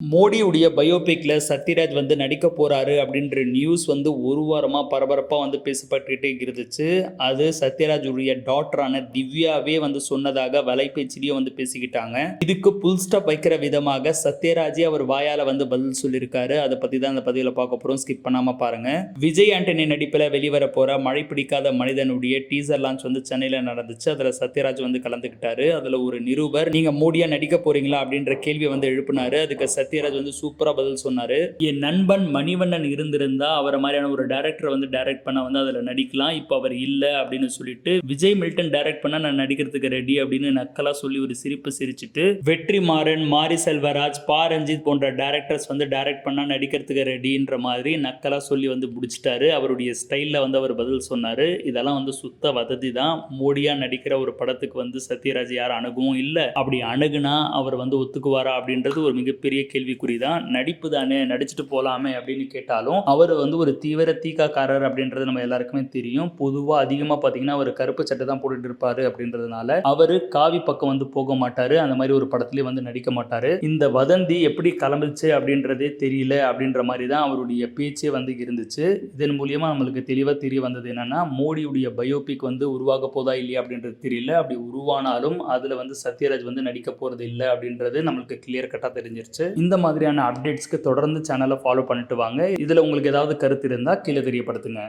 மோடியுடைய பயோபிக்ல சத்யராஜ் வந்து நடிக்க போறாரு அப்படின்ற நியூஸ் வந்து ஒரு வாரமா பரபரப்பா வந்து பேசப்பட்டுட்டே இருந்துச்சு. அது சத்யராஜுடைய டாட்டரான திவ்யாவே வந்து சொன்னதாக வலைபேச்சிலேயே வந்து பேசிக்கிட்டாங்க. இதுக்கு புல் ஸ்டாப் வைக்கிற விதமாக சத்யராஜே அவர் வாயால வந்து பதில் சொல்லியிருக்காரு. அதை பத்தி தான் அந்த பதிவில் பார்க்க போறோம். ஸ்கிப் பண்ணாம பாருங்க. விஜய் ஆண்டனி நடிப்பில் வெளிவர போற மழை பிடிக்காத மனிதனுடைய டீசர் லான்ச் வந்து சென்னையில நடந்துச்சு. அதுல சத்யராஜ் வந்து கலந்துக்கிட்டாரு. அதுல ஒரு நிருபர் நீங்க மோடியா நடிக்க போறீங்களா அப்படின்ற கேள்வியை வந்து எழுப்பினாரு. அதுக்கு சத்யராஜ் வந்து சூப்பரா பதில் சொன்னாரு. என் நண்பன் மணிவண்ணன் இருந்திருந்தா அவரை மாதிரியான ஒரு டைரக்டர் வந்து டைரக்ட் பண்ண வந்து அதுல நடிக்கலாம். இப்போ அவர் இல்ல அப்படின்னு சொல்லிட்டு விஜய் மில்டன் டைரக்ட் பண்ணா நான் நடிக்கிறதுக்கு ரெடி அப்படின்னு நக்கலா சொல்லி ஒரு சிரிப்பு சிரிச்சிட்டு வெற்றிமாறன், மாரி செல்வராஜ், பா ரஞ்சித் போன்ற டைரக்டர்ஸ் வந்து டைரக்ட் பண்ணா நடிக்கிறதுக்கு ரெடின்ற மாதிரி நக்கலா சொல்லி வந்து முடிச்சிட்டாரு. அவருடைய ஸ்டைல்ல வந்து அவர் பதில் சொன்னாரு. இதெல்லாம் வந்து சுத்த வதந்தி தான். மோடியா நடிக்கிற ஒரு படத்துக்கு வந்து சத்யராஜ் யாரும் அணுகவும் இல்லை. அப்படி அணுகுனா அவர் வந்து ஒத்துக்குவாரா அப்படின்றது ஒரு மிகப்பெரிய கேள்விக்குறி தான். நடிப்பு தானே, நடிச்சுட்டு போலாமே அப்படின்னு கேட்டாலும் அவர் வந்து ஒரு தீவிர தீக்காக்காரர் அப்படின்றது நம்ம எல்லாருக்குமே தெரியும். பொதுவாக அதிகமாக பார்த்தீங்கன்னா அவர் கருப்பு சட்டை தான் போட்டுட்டு இருப்பாரு அப்படின்றதுனால அவர் காவி பக்கம் வந்து போக மாட்டாரு. அந்த மாதிரி ஒரு படத்துலேயே வந்து நடிக்க மாட்டாரு. இந்த வதந்தி எப்படி கிளம்பிச்சு அப்படின்றதே தெரியல அப்படின்ற மாதிரி தான் அவருடைய பேச்சே வந்து இருந்துச்சு. இதன் மூலியமா நம்மளுக்கு தெளிவாக தெரிய வந்தது என்னன்னா மோடியுடைய பயோபிக் வந்து உருவாக போதா இல்லையா அப்படின்றது தெரியல. அப்படி உருவானாலும் அதுல வந்து சத்யராஜ் வந்து நடிக்க போறது இல்லை அப்படின்றது நம்மளுக்கு கிளியர் கட்டா தெரிஞ்சிருச்சு. இந்த மாதிரியான அப்டேட்ஸ்க்கு தொடர்ந்து சேனலை ஃபாலோ பண்ணிட்டு வாங்க. இதுல உங்களுக்கு ஏதாவது கருத்து இருந்தால் கீழே தெரியப்படுத்துங்க.